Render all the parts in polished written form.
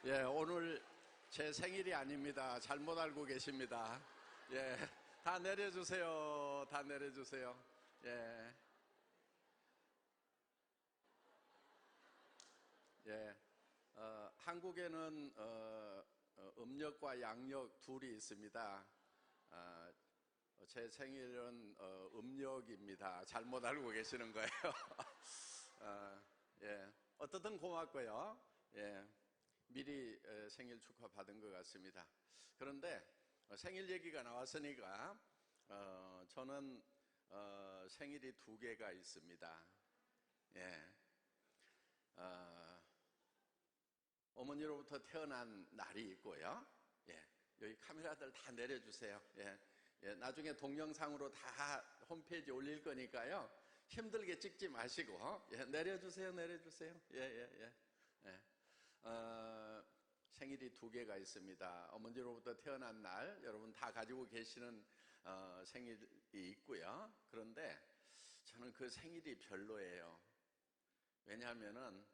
예, 오늘 제 생일이 아닙니다. 잘못 알고 계십니다. 예, 다 내려주세요. 다 내려주세요. 예, 예. 한국에는 음력과 양력 둘이 있습니다. 아, 제 생일은 음력입니다. 잘못 알고 계시는 거예요. 예, 어떻든 고맙고요. 예, 미리 생일 축하 받은 것 같습니다. 그런데 생일 얘기가 나왔으니까 저는 생일이 두 개가 있습니다. 예, 어머니로부터 태어난 날이 있고요. 예, 여기 카메라들 다 내려주세요. 예, 예, 나중에 동영상으로 다 홈페이지에 올릴 거니까요. 힘들게 찍지 마시고 예, 내려주세요, 내려주세요. 예, 예, 예. 예. 생일이 두 개가 있습니다. 어머니로부터 태어난 날, 여러분 다 가지고 계시는 생일이 있고요. 그런데 저는 그 생일이 별로예요. 왜냐하면은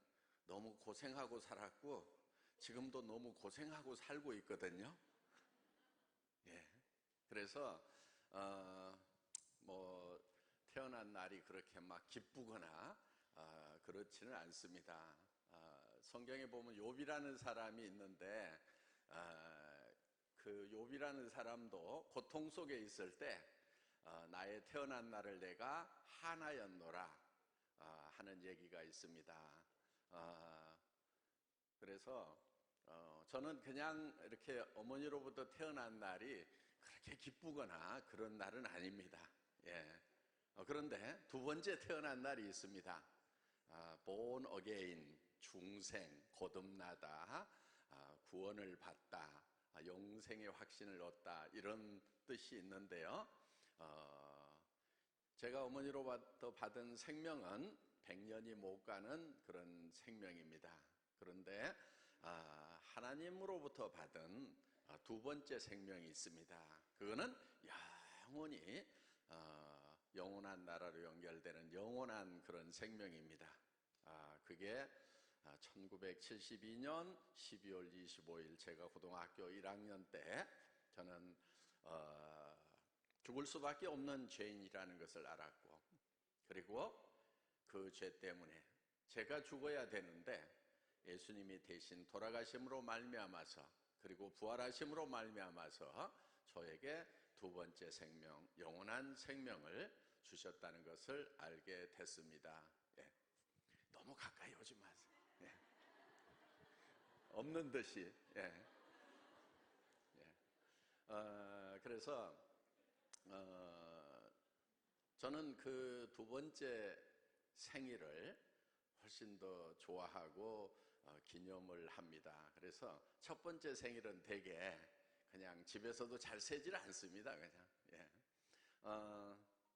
너무 고생하고 살았고 지금도 너무 고생하고 살고 있거든요. 예. 그래서 뭐 태어난 날이 그렇게 막 기쁘거나 그렇지는 않습니다. 성경에 보면 욥이라는 사람이 있는데 그 욥이라는 사람도 고통 속에 있을 때 나의 태어난 날을 내가 한하였노라 하는 얘기가 있습니다. 그래서 저는 그냥 이렇게 어머니로부터 태어난 날이 그렇게 기쁘거나 그런 날은 아닙니다. 예. 그런데 두 번째 태어난 날이 있습니다. born again, 중생, 거듭나다, 구원을 받다, 영생의 확신을 얻다 이런 뜻이 있는데요. 제가 어머니로부터 받은 생명은 100년이 못 가는 그런 생명입니다. 그런데 하나님으로부터 받은 두 번째 생명이 있습니다. 그거는 영원히 영원한 나라로 연결되는 영원한 그런 생명입니다. 그게 1972년 12월 25일 제가 고등학교 1학년 때 저는 죽을 수밖에 없는 죄인이라는 것을 알았고, 그리고 그 죄 때문에 제가 죽어야 되는데 예수님이 대신 돌아가심으로 말미암아서 그리고 부활하심으로 말미암아서 저에게 두 번째 생명, 영원한 생명을 주셨다는 것을 알게 됐습니다. 예. 너무 가까이 오지 마세요. 예. 없는 듯이. 예. 예. 그래서 저는 그 두 번째 생일을 훨씬 더 좋아하고 기념을 합니다. 그래서 첫 번째 생일은 되게 그냥 집에서도 잘 세질 않습니다. 그냥. 예.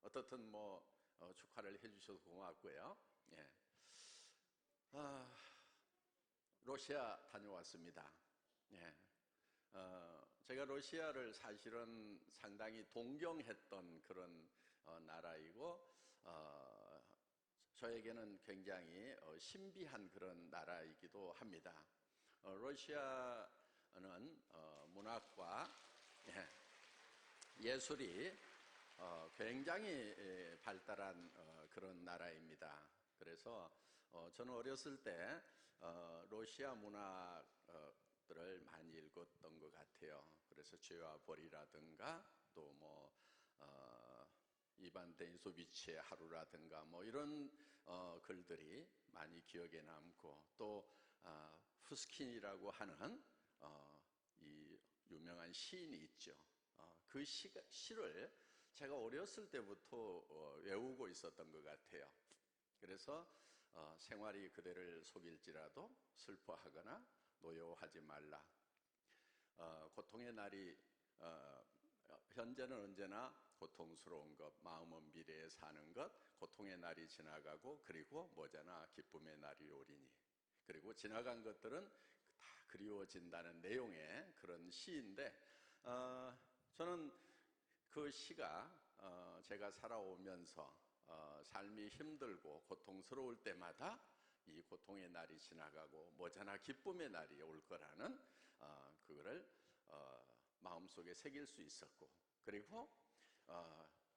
어떻든 뭐 축하를 해주셔서 고맙고요. 예. 러시아 다녀왔습니다. 예. 제가 러시아를 사실은 상당히 동경했던 그런 나라이고 저에게는 굉장히 신비한 그런 나라이기도 합니다. 러시아는 문학과 예술이 굉장히 발달한 그런 나라입니다. 그래서 저는 어렸을 때 러시아 문학들을 많이 읽었던 것 같아요. 그래서 죄와 벌이라든가 또 뭐 이반 데니소비치의 하루라든가 뭐 이런 글들이 많이 기억에 남고, 또 푸스킨이라고 하는 이 유명한 시인이 있죠. 그 시를 제가 어렸을 때부터 외우고 있었던 것 같아요. 그래서 생활이 그대를 속일지라도 슬퍼하거나 노여워하지 말라. 고통의 날이 현재는 언제나 고통스러운 것, 마음은 미래에 사는 것, 고통의 날이 지나가고 그리고 머지않아 기쁨의 날이 오리니. 그리고 지나간 것들은 다 그리워진다는 내용의 그런 시인데, 저는 그 시가 제가 살아오면서 삶이 힘들고 고통스러울 때마다 이 고통의 날이 지나가고 머지않아 기쁨의 날이 올 거라는 그거를 마음속에 새길 수 있었고, 그리고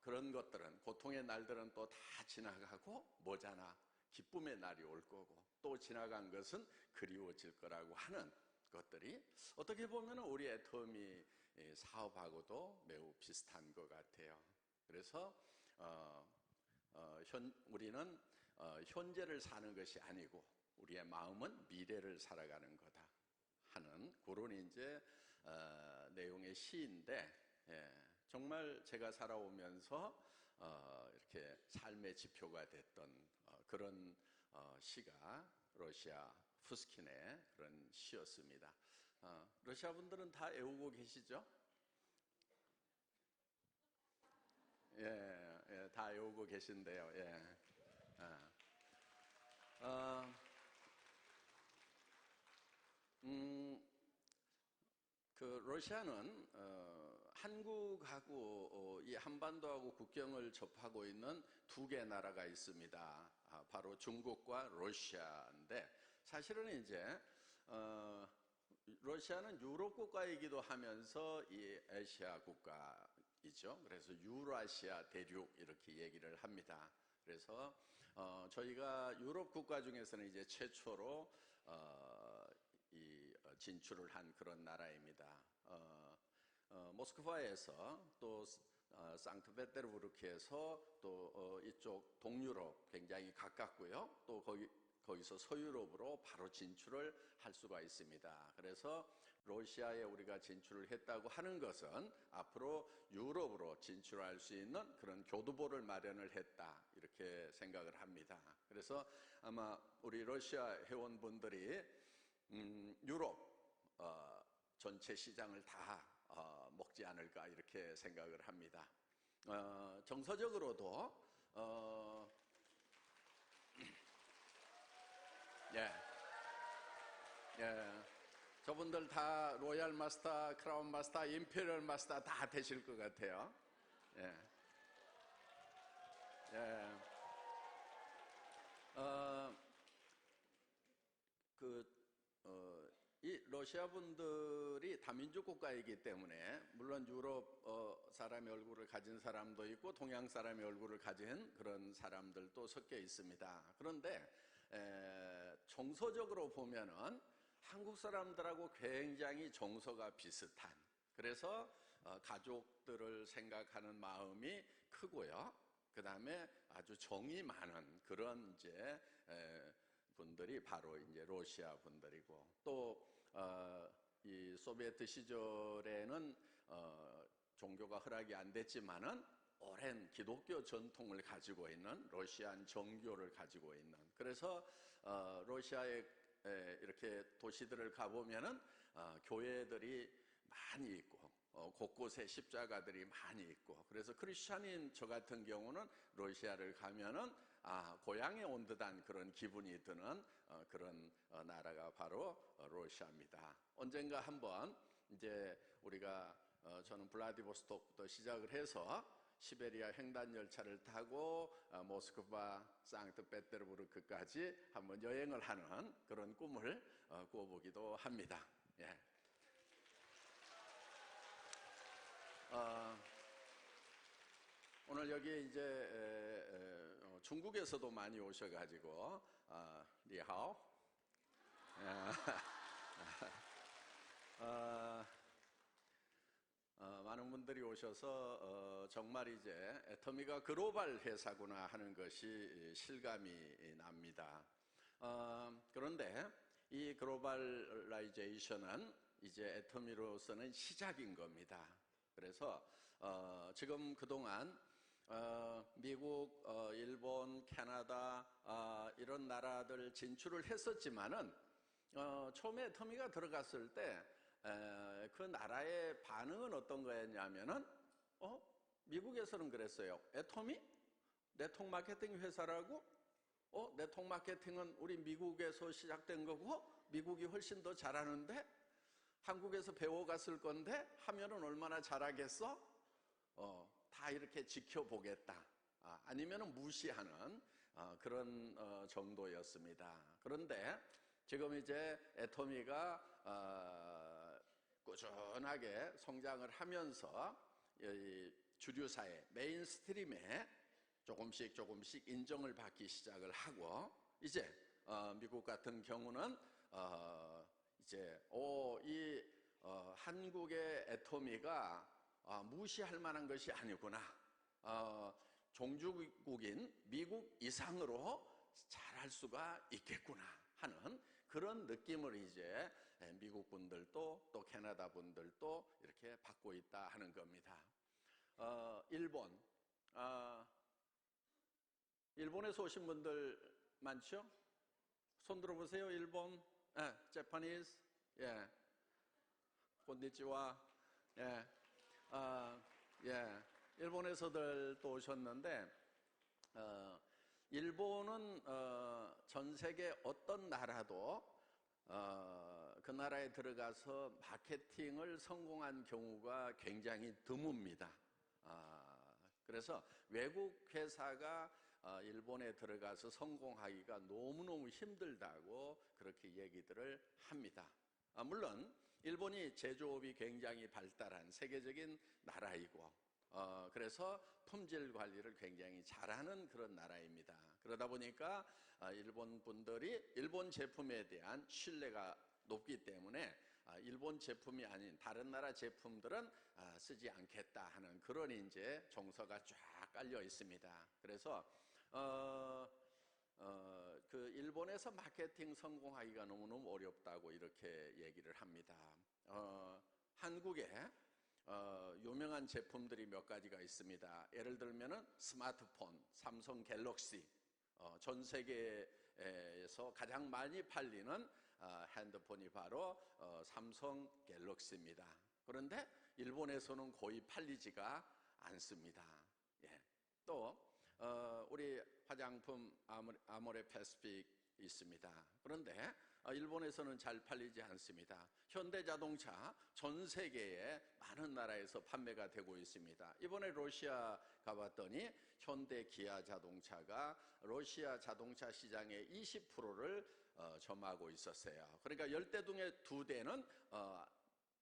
그런 것들은, 고통의 날들은 또 다 지나가고 머지않아 기쁨의 날이 올 거고, 또 지나간 것은 그리워질 거라고 하는 것들이 어떻게 보면 우리 애터미 사업하고도 매우 비슷한 것 같아요. 그래서 우리는 현재를 사는 것이 아니고 우리의 마음은 미래를 살아가는 거다 하는 그런 이제 내용의 시인데, 정말 제가 살아오면서 이렇게 삶의 지표가 됐던 그런 시가 러시아 푸스킨의 그런 시였습니다. 러시아 분들은 다 외우고 계시죠? 예, 다 외우고 계신데요. 예. 그 러시아는 한국하고 이 한반도하고 국경을 접하고 있는 두 개 나라가 있습니다. 바로 중국과 러시아인데, 사실은 이제 러시아는 유럽 국가이기도 하면서 이 아시아 국가이죠. 그래서 유라시아 대륙 이렇게 얘기를 합니다. 그래서 저희가 유럽 국가 중에서는 이제 최초로 이 진출을 한 그런 나라입니다. 모스크바에서 또 상트페테르부르크에서 또 이쪽 동유럽 굉장히 가깝고요. 또 거기서 서유럽으로 바로 진출을 할 수가 있습니다. 그래서 러시아에 우리가 진출을 했다고 하는 것은 앞으로 유럽으로 진출할 수 있는 그런 교두보를 마련을 했다, 이렇게 생각을 합니다. 그래서 아마 우리 러시아 회원분들이 유럽 전체 시장을 다 먹지 않을까 이렇게 생각을 합니다. 정서적으로도 저분들 다 로얄 마스터, 크라운 마스터, 임페리얼 마스터 다 되실 것 같아요. 이 러시아 분들이 다민족 국가이기 때문에 물론 유럽 사람의 얼굴을 가진 사람도 있고 동양 사람의 얼굴을 가진 그런 사람들도 섞여 있습니다. 그런데 정서적으로 보면은 한국 사람들하고 굉장히 정서가 비슷한, 그래서 가족들을 생각하는 마음이 크고요. 그 다음에 아주 정이 많은 그런 이제 분들이 바로 이제 러시아 분들이고, 또 이 소비에트 시절에는 종교가 허락이 안 됐지만은 오랜 기독교 전통을 가지고 있는 러시안 정교를 가지고 있는, 그래서 러시아의 이렇게 도시들을 가보면은 교회들이 많이 있고 곳곳에 십자가들이 많이 있고, 그래서 크리스찬인 저 같은 경우는 러시아를 가면은 고향에 온 듯한 그런 기분이 드는 그런 나라가 바로 러시아입니다. 언젠가 한번 이제 우리가 저는 블라디보스톡부터 시작을 해서 시베리아 횡단 열차를 타고 모스크바, 상트페테르부르크까지 한번 여행을 하는 그런 꿈을 꾸어보기도 합니다. 예. 오늘 여기 이제 중국에서도 많이 오셔가지고 리하오 많은 분들이 오셔서 정말 이제 애터미가 글로벌 회사구나 하는 것이 실감이 납니다. 그런데 이 글로벌라이제이션은 이제 애터미로서는 시작인 겁니다. 그래서 지금 그동안 미국, 일본, 캐나다 이런 나라들 진출을 했었지만은 처음에 애터미가 들어갔을 때 그 나라의 반응은 어떤 거였냐면은 미국에서는 그랬어요. 애터미? 네트워크 마케팅 회사라고? 네트워크 마케팅은 우리 미국에서 시작된 거고 미국이 훨씬 더 잘하는데 한국에서 배워갔을 건데 하면은 얼마나 잘하겠어? 다 이렇게 지켜보겠다. 아니면은 무시하는 그런 정도였습니다. 그런데 지금 이제 애터미가 꾸준하게 성장을 하면서 주류사회 메인스트림에 조금씩 인정을 받기 시작을 하고, 이제 미국 같은 경우는 이제 이 한국의 애터미가 무시할 만한 것이 아니구나, 종주국인 미국 이상으로 잘할 수가 있겠구나 하는 그런 느낌을 이제 미국 분들도 또 캐나다 분들도 이렇게 받고 있다 하는 겁니다. 일본에서 오신 분들 많죠? 손 들어보세요. 일본, 재파니스, 예, 곤니치와, 예, 예, 일본에서들 또 오셨는데, 일본은 전 세계 어떤 나라도 그 나라에 들어가서 마케팅을 성공한 경우가 굉장히 드뭅니다. 그래서 외국 회사가 일본에 들어가서 성공하기가 너무너무 힘들다고 그렇게 얘기들을 합니다. 물론 일본이 제조업이 굉장히 발달한 세계적인 나라이고, 그래서 품질 관리를 굉장히 잘하는 그런 나라입니다. 그러다 보니까 일본 분들이 일본 제품에 대한 신뢰가 높기 때문에 일본 제품이 아닌 다른 나라 제품들은 쓰지 않겠다 하는 그런 이제 정서가 쫙 깔려 있습니다. 그래서 그 일본에서 마케팅 성공하기가 너무너무 어렵다고 이렇게 얘기를 합니다. 한국에 유명한 제품들이 몇 가지가 있습니다. 예를 들면은 스마트폰, 삼성 갤럭시, 전 세계에서 가장 많이 팔리는 핸드폰이 바로 삼성 갤럭시입니다. 그런데 일본에서는 거의 팔리지가 않습니다. 예. 또 우리 화장품 아모레 패시픽 있습니다. 그런데 일본에서는 잘 팔리지 않습니다. 현대자동차 전 세계에 많은 나라에서 판매가 되고 있습니다. 이번에 러시아 가봤더니 현대 기아 자동차가 러시아 자동차 시장의 20%를 점하고 있었어요. 그러니까 10대 중에 2대는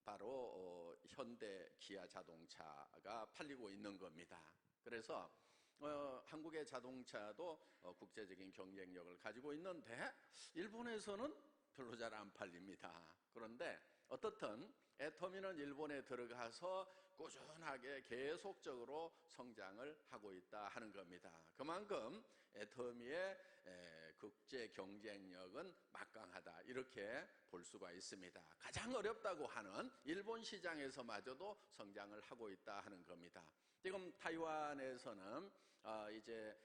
바로 현대 기아 자동차가 팔리고 있는 겁니다. 그래서 한국의 자동차도 국제적인 경쟁력을 가지고 있는데 일본에서는 별로 잘 안 팔립니다. 그런데 어떻든 애터미는 일본에 들어가서 꾸준하게 계속적으로 성장을 하고 있다 하는 겁니다. 그만큼 애터미의 국제 경쟁력은 막강하다 이렇게 볼 수가 있습니다. 가장 어렵다고 하는 일본 시장에서마저도 성장을 하고 있다 하는 겁니다. 지금 타이완에서는 이제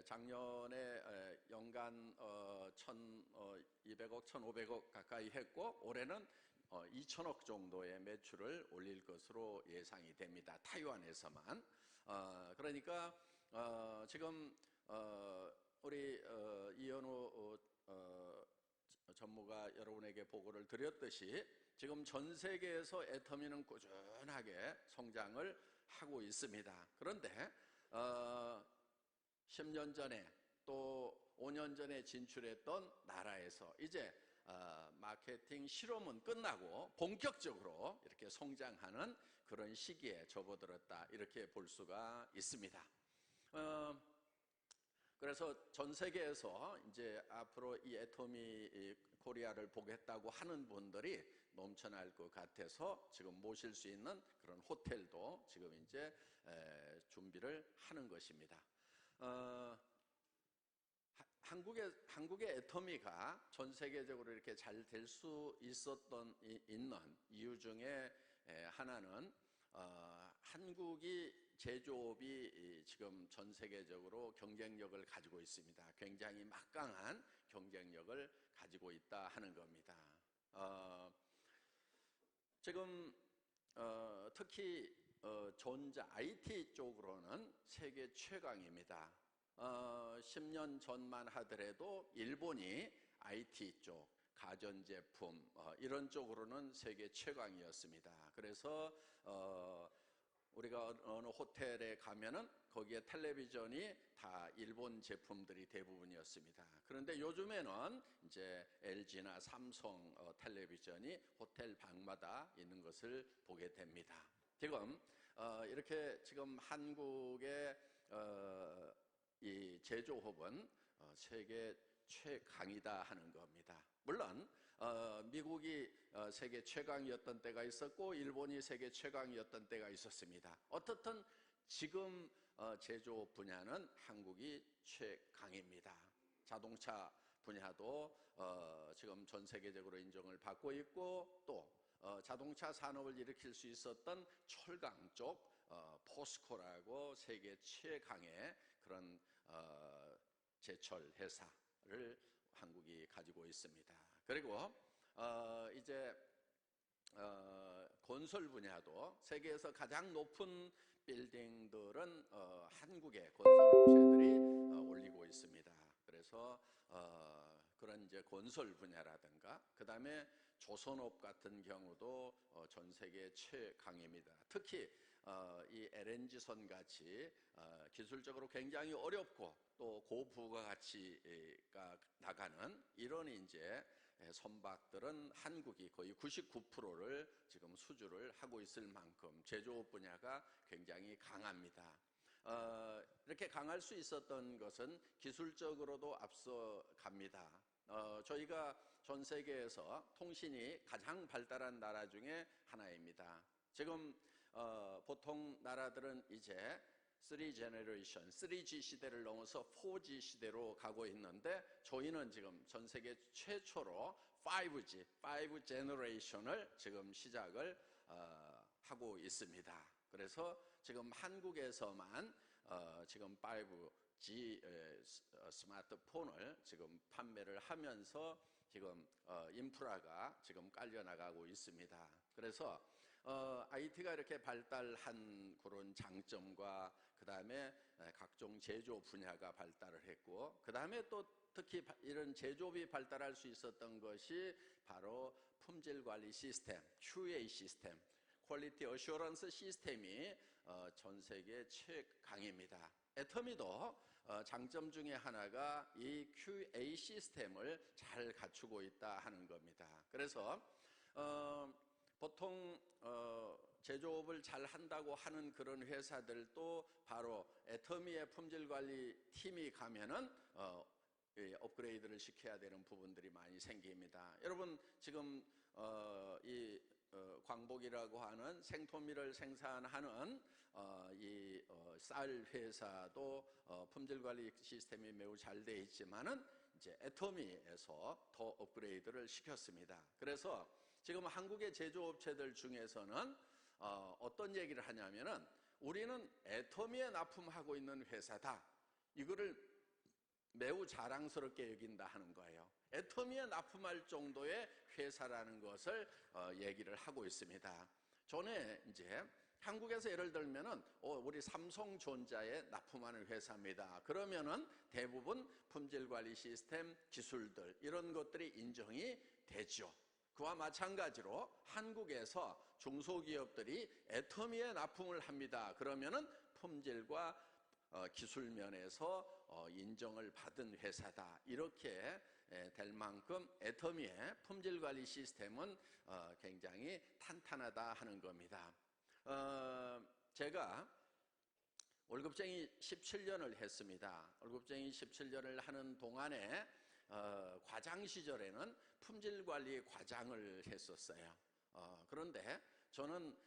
작년에 연간 1,200억, 1,500억 가까이 했고 올해는 2천억 정도의 매출을 올릴 것으로 예상이 됩니다. 타이완에서만. 그러니까 지금 우리 이현우 전무가 여러분에게 보고를 드렸듯이 지금 전 세계에서 애터미는 꾸준하게 성장을 하고 있습니다. 그런데 10년 전에 또 5년 전에 진출했던 나라에서 이제 마케팅 실험은 끝나고 본격적으로 이렇게 성장하는 그런 시기에 접어들었다 이렇게 볼 수가 있습니다. 그래서 전 세계에서 이제 앞으로 이 애터미 코리아를 보겠다고 하는 분들이 넘쳐날 것 같아서 지금 모실 수 있는 그런 호텔도 지금 이제 준비를 하는 것입니다. 한국의 애터미가 전 세계적으로 이렇게 잘 될 수 있는 이유 중에 하나는 한국이 제조업이 지금 전 세계적으로 경쟁력을 가지고 있습니다. 굉장히 막강한 경쟁력을 가지고 있다 하는 겁니다. 지금 특히 전자 IT 쪽으로는 세계 최강입니다. 10년 전만 하더라도 일본이 IT 쪽, 가전제품 이런 쪽으로는 세계 최강이었습니다. 그래서 우리가 어느 호텔에 가면은 거기에 텔레비전이 다 일본 제품들이 대부분이었습니다. 그런데 요즘에는 이제 LG나 삼성 텔레비전이 호텔 방마다 있는 것을 보게 됩니다. 지금 이렇게 지금 한국의 이 제조업은 세계 최강이다 하는 겁니다. 물론 미국이 세계 최강이었던 때가 있었고 일본이 세계 최강이었던 때가 있었습니다. 어떻든 지금 제조업 분야는 한국이 최강입니다. 자동차 분야도 지금 전 세계적으로 인정을 받고 있고, 또 자동차 산업을 일으킬 수 있었던 철강 쪽 포스코라고 세계 최강의 그런 제철 회사를 한국이 가지고 있습니다. 그리고 이제 건설 분야도 세계에서 가장 높은 빌딩들은 한국의 건설업체들이 올리고 있습니다. 그래서 그런 이제 건설 분야라든가, 그 다음에 조선업 같은 경우도 전 세계 최강입니다. 특히 이 LNG선 같이 기술적으로 굉장히 어렵고 또 고부가가치가 나가는 이런 이제 선박들은 한국이 거의 99%를 지금 수주를 하고 있을 만큼 제조업 분야가 굉장히 강합니다. 이렇게 강할 수 있었던 것은 기술적으로도 앞서갑니다. 저희가 전 세계에서 통신이 가장 발달한 나라 중에 하나입니다. 지금 보통 나라들은 이제 3G 시대를 넘어서 4G 시대로 가고 있는데, 저희는 지금 전 세계 최초로 5G 제너레이션을 지금 시작을 하고 있습니다. 그래서 지금 한국에서만 지금 5G 스마트폰을 지금 판매를 하면서 지금 인프라가 지금 깔려 나가고 있습니다. 그래서 IT가 이렇게 발달한 그런 장점과 그 다음에 각종 제조 분야가 발달을 했고, 그 다음에 또 특히 이런 제조업이 발달할 수 있었던 것이 바로 품질 관리 시스템, QA 시스템, 퀄리티 어슈런스 시스템이 전 세계 최강입니다. 애터미도 장점 중에 하나가 이 QA 시스템을 잘 갖추고 있다 하는 겁니다. 그래서 보통 제조업을 잘 한다고 하는 그런 회사들도 바로 애터미의 품질관리 팀이 가면은 업그레이드를 시켜야 되는 부분들이 많이 생깁니다. 여러분 지금 이 광복이라고 하는 생토미를 생산하는 이 쌀 회사도 품질관리 시스템이 매우 잘 돼 있지만은 이제 애터미에서 더 업그레이드를 시켰습니다. 그래서 지금 한국의 제조업체들 중에서는 어떤 얘기를 하냐면은 우리는 애터미에 납품하고 있는 회사다, 이거를 매우 자랑스럽게 여긴다 하는 거예요. 애터미에 납품할 정도의 회사라는 것을 얘기를 하고 있습니다. 전에 이제 한국에서 예를 들면은 우리 삼성전자에 납품하는 회사입니다. 그러면은 대부분 품질관리 시스템 기술들 이런 것들이 인정이 되죠. 그와 마찬가지로 한국에서 중소기업들이 애터미에 납품을 합니다. 그러면은 품질과 기술 면에서 인정을 받은 회사다, 이렇게 될 만큼 애터미의 품질관리 시스템은 굉장히 탄탄하다 하는 겁니다. 제가 월급쟁이 17년을 했습니다. 월급쟁이 17년을 하는 동안에 과장 시절에는 품질관리 과장을 했었어요. 그런데 저는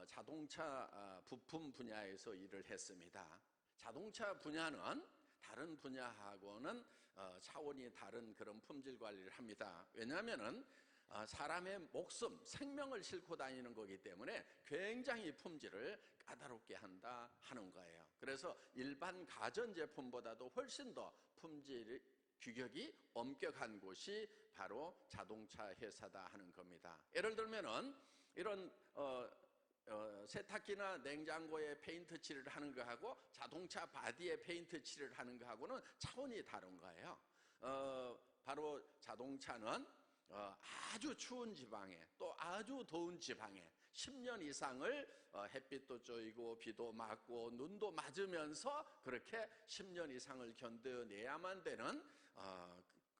자동차 부품 분야에서 일을 했습니다. 자동차 분야는 다른 분야하고는 차원이 다른 그런 품질 관리를 합니다. 왜냐하면은 사람의 목숨, 생명을 싣고 다니는 거기 때문에 굉장히 품질을 까다롭게 한다 하는 거예요. 그래서 일반 가전제품보다도 훨씬 더 품질 규격이 엄격한 곳이 바로 자동차 회사다 하는 겁니다. 예를 들면은 이런 세탁기나 냉장고에 페인트 칠을 하는 거하고 자동차 바디에 페인트 칠을 하는 거하고는 차원이 다른 거예요. 바로 자동차는 아주 추운 지방에 또 아주 더운 지방에 10년 이상을 햇빛도 쬐이고 비도 맞고 눈도 맞으면서 그렇게 10년 이상을 견뎌내야만 되는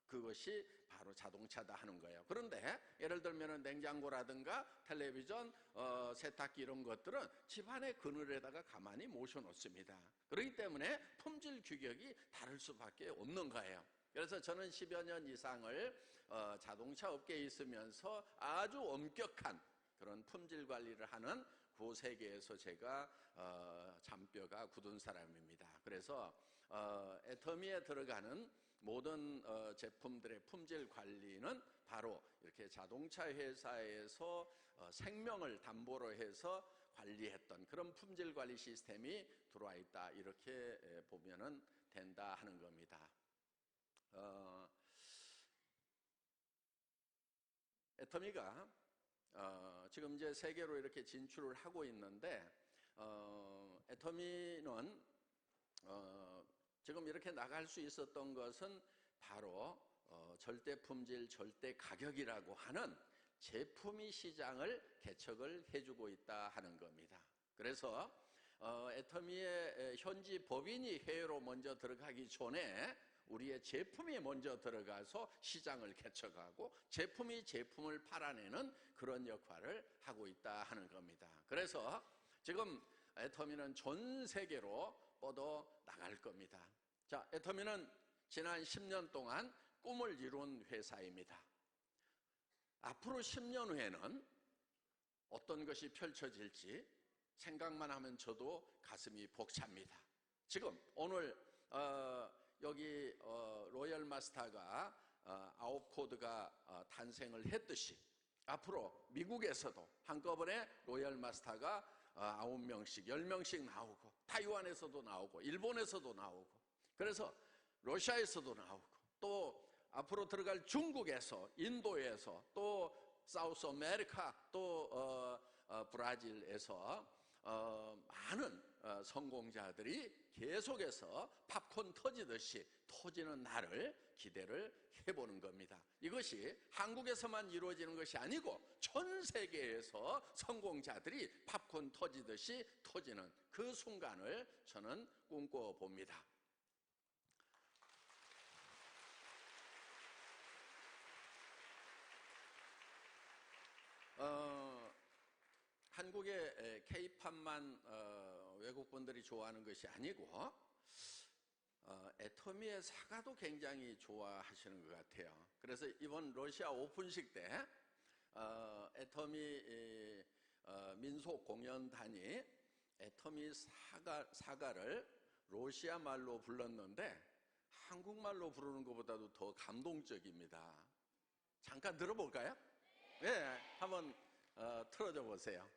그것이 바로 자동차다 하는 거예요. 그런데 예를 들면 냉장고라든가 텔레비전, 세탁기 이런 것들은 집안의 그늘에다가 가만히 모셔놓습니다. 그렇기 때문에 품질 규격이 다를 수밖에 없는 거예요. 그래서 저는 10여 년 이상을 자동차 업계에 있으면서 아주 엄격한 그런 품질 관리를 하는 그 세계에서 제가 잔뼈가 굳은 사람입니다. 그래서 애터미에 들어가는 모든 제품들의 품질 관리는 바로 이렇게 자동차 회사에서 생명을 담보로 해서 관리했던 그런 품질 관리 시스템이 들어와 있다, 이렇게 보면은 된다 하는 겁니다. 애터미가 지금 이제 세계로 이렇게 진출을 하고 있는데, 애터미는 지금 이렇게 나갈 수 있었던 것은 바로 절대 품질, 절대 가격이라고 하는 제품이 시장을 개척을 해주고 있다 하는 겁니다. 그래서 애터미의 현지 법인이 해외로 먼저 들어가기 전에 우리의 제품이 먼저 들어가서 시장을 개척하고 제품이 제품을 팔아내는 그런 역할을 하고 있다 하는 겁니다. 그래서 지금 애터미는 전 세계로 뻗어 나갈 겁니다. 자, 애터미는 지난 10년 동안 꿈을 이룬 회사입니다. 앞으로 10년 후에는 어떤 것이 펼쳐질지 생각만 하면 저도 가슴이 벅찹니다. 지금 오늘 여기 로열 마스터가 9코드가 탄생을 했듯이 앞으로 미국에서도 한꺼번에 로열 마스터가 9명씩, 10명씩 나오고, 타이완에서도 나오고, 일본에서도 나오고, 그래서 러시아에서도 나오고, 또 앞으로 들어갈 중국에서, 인도에서, 또 사우스 아메리카, 또 브라질에서 많은 성공자들이 계속해서 팝콘 터지듯이 터지는 날을 기대를 해보는 겁니다. 이것이 한국에서만 이루어지는 것이 아니고 전 세계에서 성공자들이 팝콘 터지듯이 터지는 그 순간을 저는 꿈꿔봅니다. 한국의 K-팝만 외국분들이 좋아하는 것이 아니고 애터미의 사과도 굉장히 좋아하시는 것 같아요. 그래서 이번 러시아 오픈식 때 애터미 민속 공연단이 애터미 사과를 러시아 말로 불렀는데 한국말로 부르는 것보다도 더 감동적입니다. 잠깐 들어볼까요? 네, 한번 틀어줘 보세요.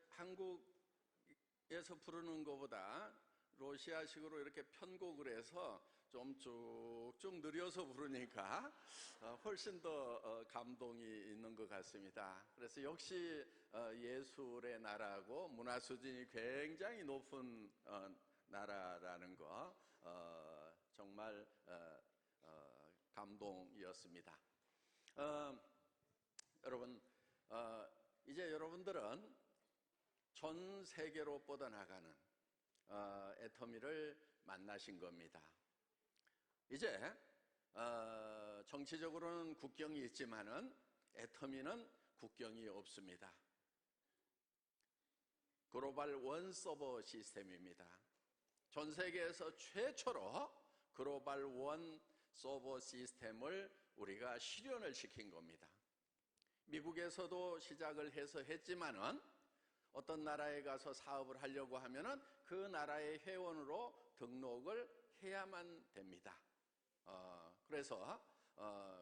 한국에서 부르는 것보다 러시아식으로 이렇게 편곡을 해서 좀 쭉쭉 느려서 부르니까 훨씬 더 감동이 있는 것 같습니다. 그래서 역시 예술의 나라고 문화 수준이 굉장히 높은 나라라는 거 정말 감동이었습니다. 여러분, 이제 여러분들은 전 세계로 뻗어나가는 애터미를 만나신 겁니다. 이제 정치적으로는 국경이 있지만은 애터미는 국경이 없습니다. 글로벌 원 서버 시스템입니다. 전 세계에서 최초로 글로벌 원 서버 시스템을 우리가 실현을 시킨 겁니다. 미국에서도 시작을 해서 했지만은 어떤 나라에 가서 사업을 하려고 하면은 그 나라의 회원으로 등록을 해야만 됩니다.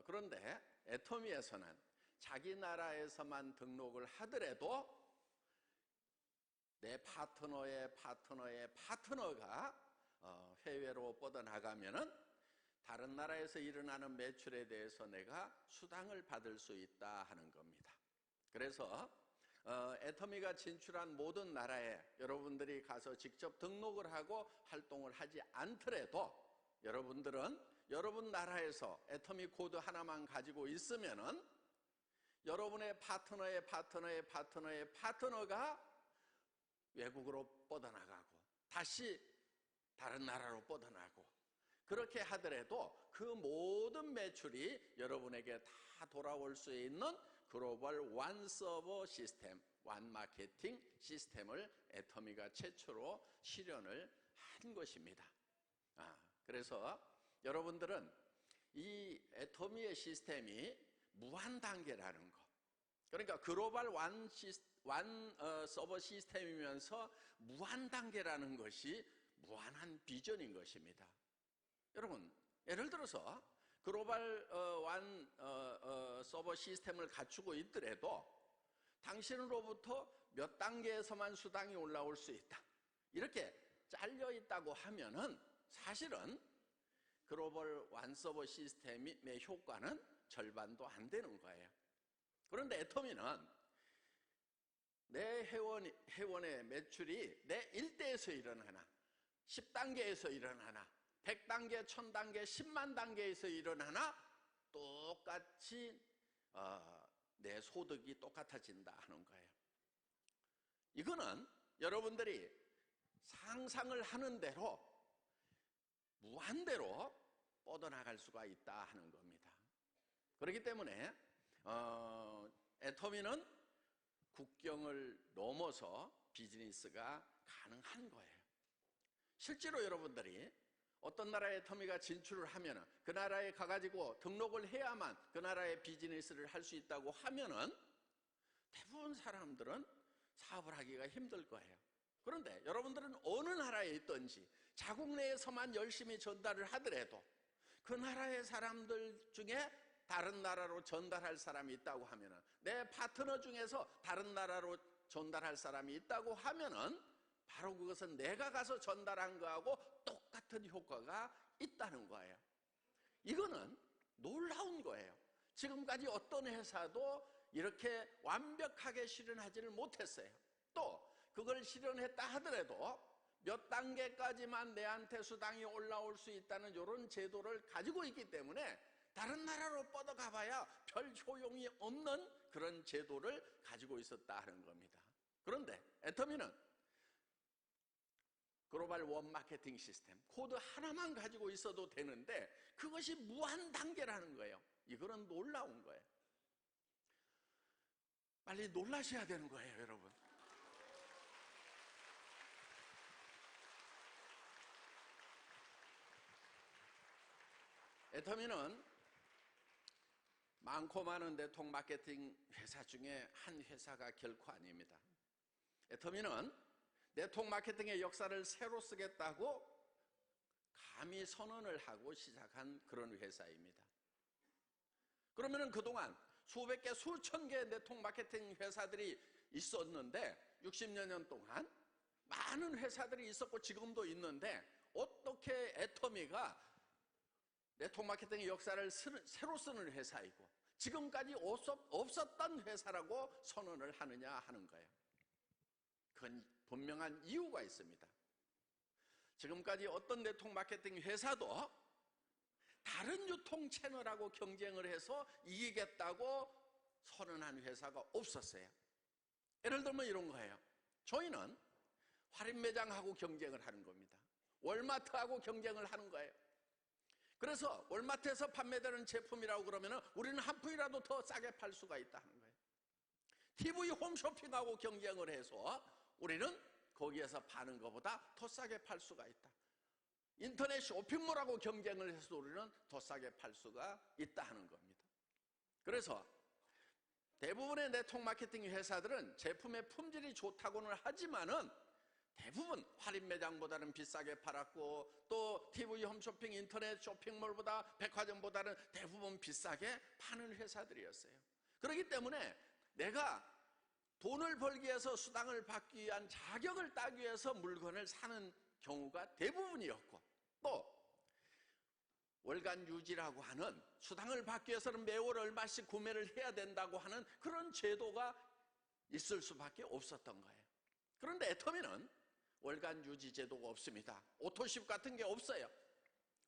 그런데 애터미에서는 자기 나라에서만 등록을 하더라도 내 파트너의 파트너가 해외로 뻗어나가면은 다른 나라에서 일어나는 매출에 대해서 내가 수당을 받을 수 있다 하는 겁니다. 그래서 애터미가 진출한 모든 나라에 여러분들이 가서 직접 등록을 하고 활동을 하지 않더라도 여러분들은 여러분 나라에서 애터미 코드 하나만 가지고 있으면은 여러분의 파트너가 외국으로 뻗어나가고 다시 다른 나라로 뻗어나가고 그렇게 하더라도 그 모든 매출이 여러분에게 다 돌아올 수 있는 글로벌 완 서버 시스템, 완 마케팅 시스템을 애터미가 최초로 실현을 한 것입니다. 그래서 여러분들은 이 애터미의 시스템이 무한 단계라는 거, 그러니까 글로벌 완 서버 시스템이면서 무한 단계라는 것이 무한한 비전인 것입니다. 여러분, 예를 들어서 글로벌 완 서버 시스템을 갖추고 있더라도 당신으로부터 몇 단계에서만 수당이 올라올 수 있다, 이렇게 잘려 있다고 하면은 사실은 글로벌 완 서버 시스템의 효과는 절반도 안 되는 거예요. 그런데 애터미는 내 회원의 매출이 내 일대에서 일어나나 10단계에서 일어나나 100단계, 1000단계, 10만 단계에서 일어나나 똑같이 내 소득이 똑같아진다 하는 거예요. 이거는 여러분들이 상상을 하는 대로 무한대로 뻗어나갈 수가 있다 하는 겁니다. 그렇기 때문에 애터미는 국경을 넘어서 비즈니스가 가능한 거예요. 실제로 여러분들이 어떤 나라에 애터미가 진출을 하면은 그 나라에 가가지고 등록을 해야만 그 나라의 비즈니스를 할 수 있다고 하면은 대부분 사람들은 사업을 하기가 힘들 거예요. 그런데 여러분들은 어느 나라에 있든지 자국 내에서만 열심히 전달을 하더라도 그 나라의 사람들 중에 다른 나라로 전달할 사람이 있다고 하면은 내 파트너 중에서 다른 나라로 전달할 사람이 있다고 하면은 바로 그것은 내가 가서 전달한 거하고 똑같은 효과가 있다는 거예요. 이거는 놀라운 거예요. 지금까지 어떤 회사도 이렇게 완벽하게 실현하지를 못했어요. 또 그걸 실현했다 하더라도 몇 단계까지만 내한테 수당이 올라올 수 있다는 이런 제도를 가지고 있기 때문에 다른 나라로 뻗어가 봐야 별 효용이 없는 그런 제도를 가지고 있었다 하는 겁니다. 그런데 애터미는 글로벌 원 마케팅 시스템 코드 하나만 가지고 있어도 되는데 그것이 무한 단계라는 거예요. 이거는 놀라운 거예요. 빨리 놀라셔야 되는 거예요, 여러분. 애터미는 많고 많은 네트워크 마케팅 회사 중에 한 회사가 결코 아닙니다. 애터미는 네트워크 마케팅의 역사를 새로 쓰겠다고 감히 선언을 하고 시작한 그런 회사입니다. 그러면은 그동안 수백 개, 수천 개의 네트워크 마케팅 회사들이 있었는데 60여 년 동안 많은 회사들이 있었고 지금도 있는데 어떻게 애터미가 네트워크 마케팅의 역사를 새로 쓰는 회사이고 지금까지 없었던 회사라고 선언을 하느냐 하는 거예요. 그건 분명한 이유가 있습니다. 지금까지 어떤 네트워크 마케팅 회사도 다른 유통 채널하고 경쟁을 해서 이기겠다고 선언한 회사가 없었어요. 예를 들면 이런 거예요. 저희는 할인 매장하고 경쟁을 하는 겁니다. 월마트하고 경쟁을 하는 거예요. 그래서 월마트에서 판매되는 제품이라고 그러면 우리는 한 푼이라도 더 싸게 팔 수가 있다 하는 거예요. TV 홈쇼핑하고 경쟁을 해서 우리는 거기에서 파는 것보다 더 싸게 팔 수가 있다. 인터넷 쇼핑몰하고 경쟁을 해서 우리는 더 싸게 팔 수가 있다 하는 겁니다. 그래서 대부분의 네트워크 마케팅 회사들은 제품의 품질이 좋다고는 하지만은 대부분 할인 매장보다는 비싸게 팔았고 또 TV 홈쇼핑, 인터넷 쇼핑몰보다 백화점보다는 대부분 비싸게 파는 회사들이었어요. 그렇기 때문에 내가 돈을 벌기 위해서 수당을 받기 위한 자격을 따기 위해서 물건을 사는 경우가 대부분이었고 또 월간 유지라고 하는 수당을 받기 위해서는 매월 얼마씩 구매를 해야 된다고 하는 그런 제도가 있을 수밖에 없었던 거예요. 그런데 애터미는 월간 유지 제도가 없습니다. 오토십 같은 게 없어요.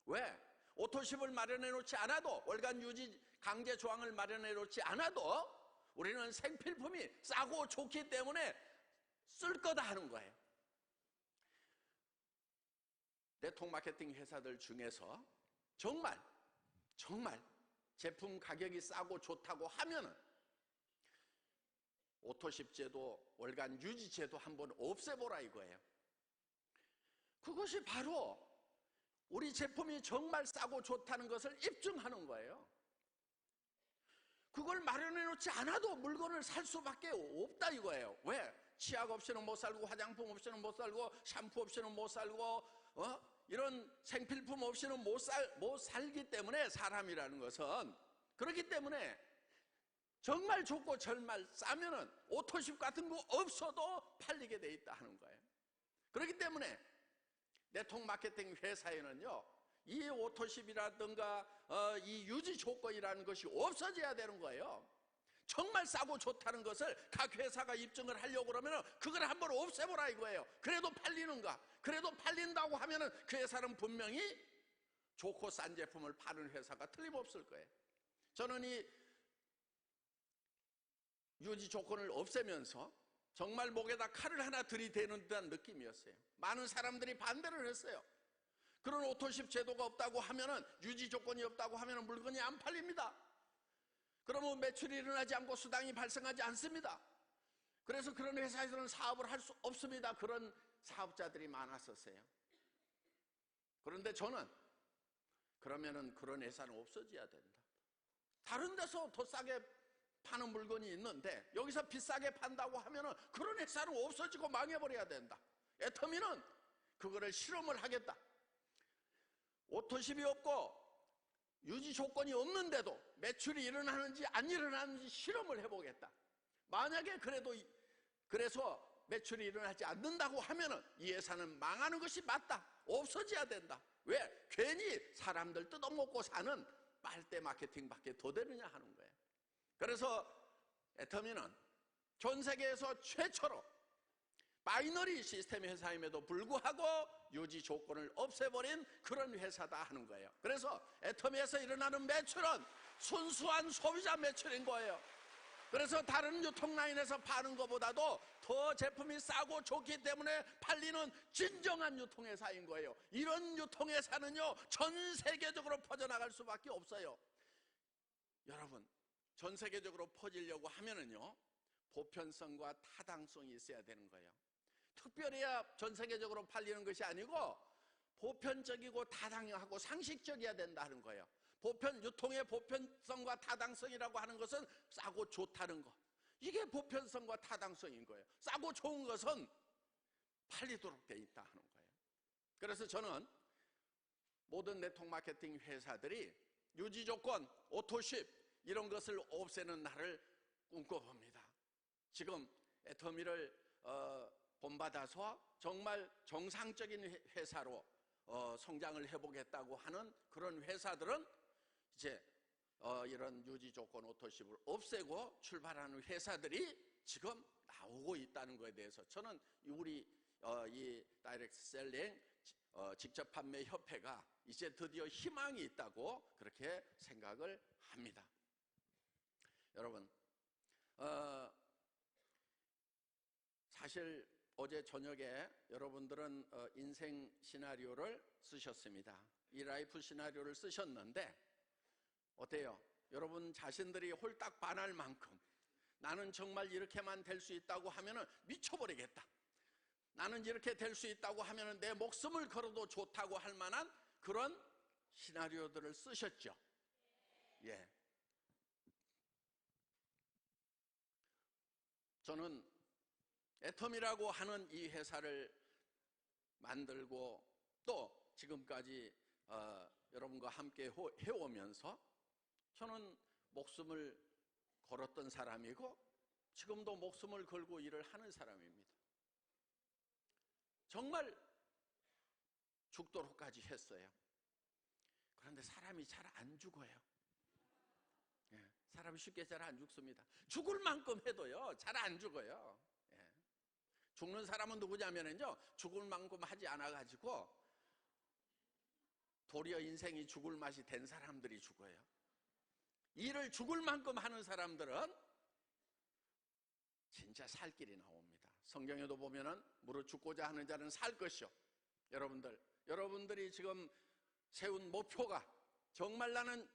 왜? 오토십을 마련해 놓지 않아도 월간 유지 강제 조항을 마련해 놓지 않아도 우리는 생필품이 싸고 좋기 때문에 쓸 거다 하는 거예요. 네트워크 마케팅 회사들 중에서 정말 제품 가격이 싸고 좋다고 하면은 오토십 제도, 월간 유지 제도 한번 없애보라 이거예요. 그것이 바로 우리 제품이 정말 싸고 좋다는 것을 입증하는 거예요. 그걸 마련해 놓지 않아도 물건을 살 수밖에 없다 이거예요. 왜? 치약 없이는 못 살고 화장품 없이는 못 살고 샴푸 없이는 못 살고 이런 생필품 없이는 못 살기 때문에 사람이라는 것은 그렇기 때문에 정말 좋고 정말 싸면은 오토십 같은 거 없어도 팔리게 돼 있다 하는 거예요. 그렇기 때문에 네트워크 마케팅 회사에는요 이 오토십이라든가 이 유지 조건이라는 것이 없어져야 되는 거예요. 정말 싸고 좋다는 것을 각 회사가 입증을 하려고 그러면 그걸 한번 없애보라 이거예요. 그래도 팔리는가? 그래도 팔린다고 하면은 그 회사는 분명히 좋고 싼 제품을 파는 회사가 틀림없을 거예요. 저는 이 유지 조건을 없애면서 정말 목에다 칼을 하나 들이대는 듯한 느낌이었어요. 많은 사람들이 반대를 했어요. 그런 오토십 제도가 없다고 하면은 유지 조건이 없다고 하면은 물건이 안 팔립니다. 그러면 매출이 일어나지 않고 수당이 발생하지 않습니다. 그래서 그런 회사에서는 사업을 할 수 없습니다. 그런 사업자들이 많았었어요. 그런데 저는 그러면은 그런 회사는 없어져야 된다. 다른 데서 더 싸게 파는 물건이 있는데 여기서 비싸게 판다고 하면은 그런 회사는 없어지고 망해버려야 된다. 애터미는 그거를 실험을 하겠다. 오토십이 없고 유지 조건이 없는데도 매출이 일어나는지 안 일어나는지 실험을 해보겠다. 만약에 그래서 매출이 일어나지 않는다고 하면은 이 회사는 망하는 것이 맞다. 없어져야 된다. 왜? 괜히 사람들 뜯어먹고 사는 빨대 마케팅밖에 더 되느냐 하는 거예요. 그래서 애터미는 전 세계에서 최초로 바이너리 시스템 회사임에도 불구하고 유지 조건을 없애버린 그런 회사다 하는 거예요. 그래서 애터미에서 일어나는 매출은 순수한 소비자 매출인 거예요. 그래서 다른 유통라인에서 파는 것보다도 더 제품이 싸고 좋기 때문에 팔리는 진정한 유통회사인 거예요. 이런 유통회사는요 전 세계적으로 퍼져나갈 수밖에 없어요. 여러분, 전 세계적으로 퍼지려고 하면은요 보편성과 타당성이 있어야 되는 거예요. 특별해야 전 세계적으로 팔리는 것이 아니고 보편적이고 타당하고 상식적이어야 된다는 거예요. 유통의 보편성과 타당성이라고 하는 것은 싸고 좋다는 것, 이게 보편성과 타당성인 거예요. 싸고 좋은 것은 팔리도록 돼 있다 하는 거예요. 그래서 저는 모든 네트워크 마케팅 회사들이 유지 조건, 오토십 이런 것을 없애는 날을 꿈꿔봅니다. 지금 애터미를 본받아서 정말 정상적인 회사로 성장을 해보겠다고 하는 그런 회사들은 이제 이런 유지 조건 오토십을 없애고 출발하는 회사들이 지금 나오고 있다는 것에 대해서 저는 우리 이 다이렉트 셀링 직접 판매 협회가 이제 드디어 희망이 있다고 그렇게 생각을 합니다. 여러분, 사실 어제 저녁에 여러분들은 인생 시나리오를 쓰셨습니다. 이 라이프 시나리오를 쓰셨는데 어때요? 여러분 자신들이 홀딱 반할 만큼 나는 정말 이렇게만 될 수 있다고 하면은 미쳐버리겠다. 나는 이렇게 될 수 있다고 하면은 내 목숨을 걸어도 좋다고 할 만한 그런 시나리오들을 쓰셨죠. 예. 저는 애텀이라고 하는 이 회사를 만들고 또 지금까지 여러분과 함께 해오면서 저는 목숨을 걸었던 사람이고 지금도 목숨을 걸고 일을 하는 사람입니다. 정말 죽도록까지 했어요. 그런데 사람이 잘 안 죽어요. 예, 사람이 쉽게 잘 안 죽습니다. 죽을 만큼 해도요 잘 안 죽어요. 예. 죽는 사람은 누구냐면요 죽을 만큼 하지 않아 가지고 도리어 인생이 죽을 맛이 된 사람들이 죽어요. 일을 죽을 만큼 하는 사람들은 진짜 살 길이 나옵니다. 성경에도 보면은 무릇 죽고자 하는 자는 살 것이요. 여러분들이 지금 세운 목표가 정말 나는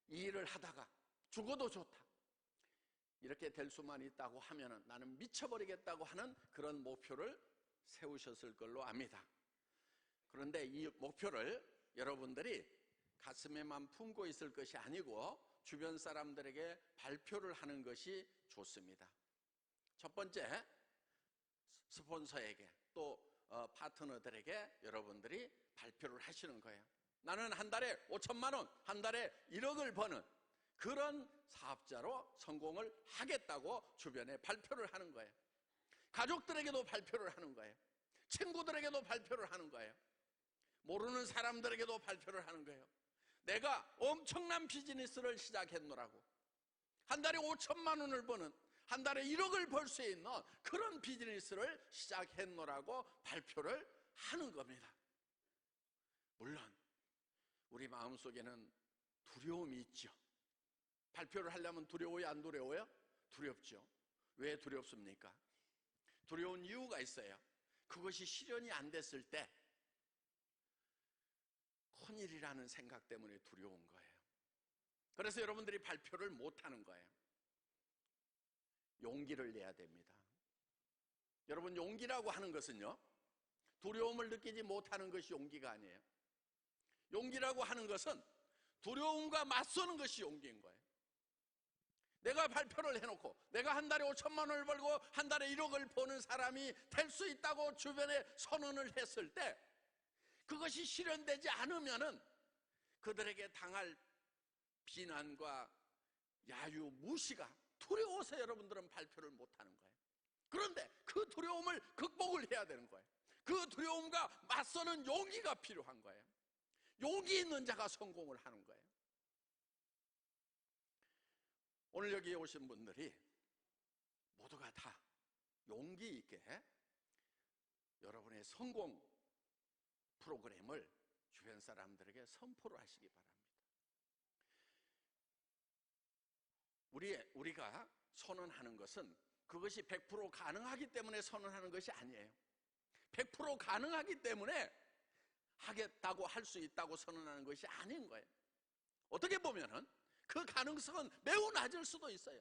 이 일을 하다가 죽어도 좋다 이렇게 될 수만 있다고 하면은 나는 미쳐버리겠다고 하는 그런 목표를 세우셨을 걸로 압니다. 그런데 이 목표를 여러분들이 가슴에만 품고 있을 것이 아니고 주변 사람들에게 발표를 하는 것이 좋습니다. 첫 번째, 스폰서에게 또 파트너들에게 여러분들이 발표를 하시는 거예요. 나는 한 달에 5천만 원, 한 달에 1억을 버는 그런 사업자로 성공을 하겠다고 주변에 발표를 하는 거예요. 가족들에게도 발표를 하는 거예요. 친구들에게도 발표를 하는 거예요. 모르는 사람들에게도 발표를 하는 거예요. 내가 엄청난 비즈니스를 시작했노라고. 한 달에 5천만 원을 버는, 한 달에 1억을 벌 수 있는 그런 비즈니스를 시작했노라고 발표를 하는 겁니다. 물론 우리 마음속에는 두려움이 있죠. 발표를 하려면 두려워요, 안 두려워요? 두렵죠. 왜 두렵습니까? 두려운 이유가 있어요. 그것이 실현이 안 됐을 때 큰일이라는 생각 때문에 두려운 거예요. 그래서 여러분들이 발표를 못하는 거예요. 용기를 내야 됩니다. 여러분, 용기라고 하는 것은요, 두려움을 느끼지 못하는 것이 용기가 아니에요. 용기라고 하는 것은 두려움과 맞서는 것이 용기인 거예요. 내가 발표를 해놓고 내가 한 달에 5천만 원을 벌고 한 달에 1억을 버는 사람이 될 수 있다고 주변에 선언을 했을 때 그것이 실현되지 않으면은 그들에게 당할 비난과 야유, 무시가 두려워서 여러분들은 발표를 못하는 거예요. 그런데 그 두려움을 극복을 해야 되는 거예요. 그 두려움과 맞서는 용기가 필요한 거예요. 용기 있는 자가 성공을 하는 거예요. 오늘 여기 오신 분들이 모두가 다 용기 있게 여러분의 성공 프로그램을 주변 사람들에게 선포를 하시기 바랍니다. 우리가 선언하는 것은 그것이 100% 가능하기 때문에 선언하는 것이 아니에요. 100% 가능하기 때문에 하겠다고 할 수 있다고 선언하는 것이 아닌 거예요. 어떻게 보면은 그 가능성은 매우 낮을 수도 있어요.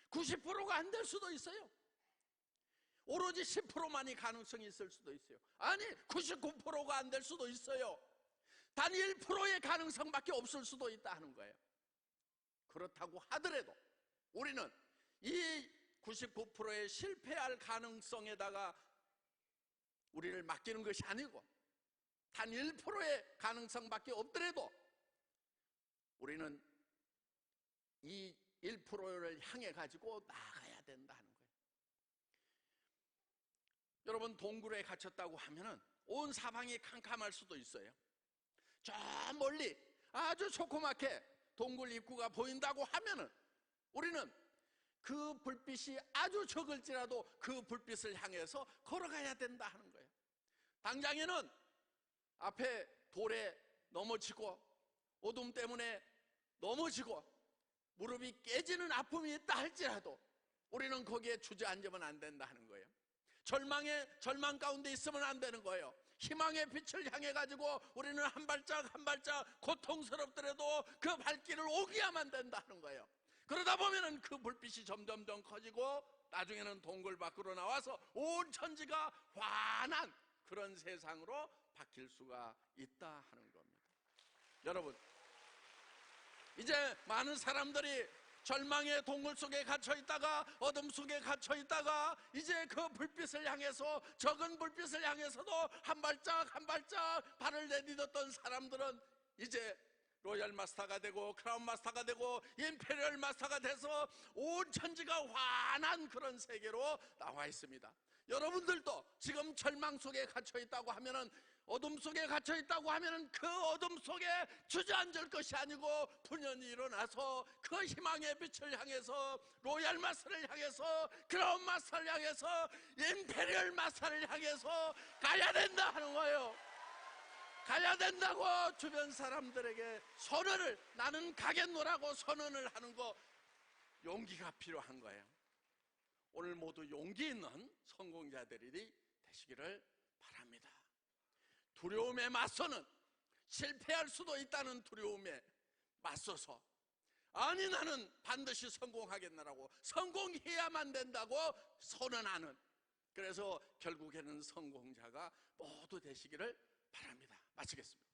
90%가 안 될 수도 있어요. 오로지 10%만이 가능성이 있을 수도 있어요. 아니, 99%가 안 될 수도 있어요. 단 1%의 가능성밖에 없을 수도 있다 하는 거예요. 그렇다고 하더라도 우리는 이 99%의 실패할 가능성에다가 우리를 맡기는 것이 아니고 단 1%의 가능성밖에 없더라도 우리는 이 1%를 향해 가지고 나아가야 된다는 거예요. 여러분, 동굴에 갇혔다고 하면은 온 사방이 캄캄할 수도 있어요. 저 멀리 아주 조그맣게 동굴 입구가 보인다고 하면은 우리는 그 불빛이 아주 적을지라도 그 불빛을 향해서 걸어가야 된다 하는 거예요. 당장에는 앞에 돌에 넘어지고 어둠 때문에 넘어지고 무릎이 깨지는 아픔이 있다 할지라도 우리는 거기에 주저앉으면 안 된다 하는 거예요. 절망 가운데 있으면 안 되는 거예요. 희망의 빛을 향해 가지고 우리는 한 발짝 한 발짝 고통스럽더라도 그 발길을 오기야만 된다 하는 거예요. 그러다 보면은 그 불빛이 점점점 커지고 나중에는 동굴 밖으로 나와서 온 천지가 환한 그런 세상으로 바뀔 수가 있다 하는 겁니다. 여러분, 이제 많은 사람들이 절망의 동굴 속에 갇혀 있다가 어둠 속에 갇혀 있다가 이제 그 불빛을 향해서, 적은 불빛을 향해서도 한 발짝 한 발짝 발을 내딛었던 사람들은 이제 로얄 마스터가 되고 크라운 마스터가 되고 임페리얼 마스터가 돼서 온 천지가 환한 그런 세계로 나와 있습니다. 여러분들도 지금 절망 속에 갇혀 있다고 하면은, 어둠 속에 갇혀 있다고 하면은 그 어둠 속에 주저앉을 것이 아니고 분연히 일어나서 그 희망의 빛을 향해서, 로얄 마스터를 향해서, 크라운 마스터를 향해서, 임페리얼 마스터를 향해서 가야 된다 하는 거예요. 가야 된다고 주변 사람들에게 선언을, 나는 가겠노라고 선언을 하는 거, 용기가 필요한 거예요. 오늘 모두 용기 있는 성공자들이 되시기를 바랍니다. 두려움에 맞서는, 실패할 수도 있다는 두려움에 맞서서, 아니 나는 반드시 성공하겠나라고, 성공해야만 된다고 선언하는, 그래서 결국에는 성공자가 모두 되시기를 바랍니다. 마치겠습니다.